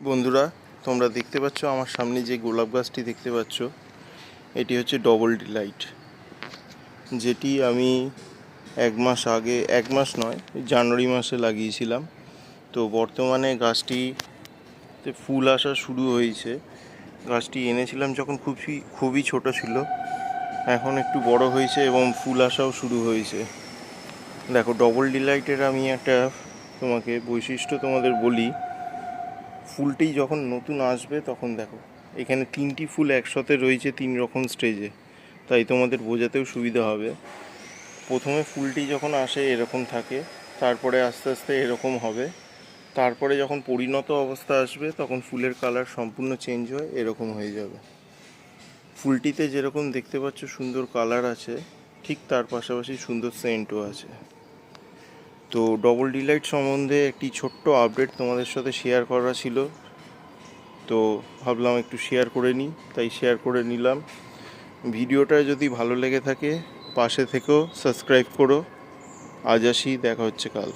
বন্ধুরা, তোমরা দেখতে পাচ্ছ আমার সামনে যে গোলাপ গাছটি দেখতে পাচ্ছ, এটি হচ্ছে ডবল ডিলাইট, যেটি আমি এক মাস নয়, জানুয়ারি মাসে লাগিয়েছিলাম। তো বর্তমানে গাছটিতে ফুল আসা শুরু হয়েছে। গাছটি এনেছিলাম যখন খুবই ছোট ছিল, এখন একটু বড় হয়েছে এবং ফুল আসাও শুরু হয়েছে। দেখো, ডবল ডিলাইটের আমি একটা তোমাকে বৈশিষ্ট্য তোমাদের বলি। ফুলটি যখন নতুন আসবে তখন দেখো, এখানে 3টি ফুল একসাথে রয়েছে 3 রকম স্টেজে, তাই তোমাদের বোঝাতেও সুবিধা হবে। প্রথমে ফুলটি যখন আসে এরকম থাকে, তারপরে আস্তে আস্তে এরকম হবে, তারপরে যখন পরিণত অবস্থা আসবে তখন ফুলের কালার সম্পূর্ণ চেঞ্জ হয়ে এরকম হয়ে যাবে। ফুলটিতে যেরকম দেখতে পাচ্ছ সুন্দর কালার আছে, ঠিক তার পাশাপাশি সুন্দর সেন্টও আছে। তো ডবল ডিলাইট সম্বন্ধে একটি ছোট্ট আপডেট তোমাদের সাথে শেয়ার করা ছিল, তো ভাবলাম একটু শেয়ার করে নিই, তাই শেয়ার করে নিলাম। ভিডিওটা যদি ভালো লেগে থাকে পাশে থেকেও সাবস্ক্রাইব করো। আজ আসি, দেখা হচ্ছে কাল।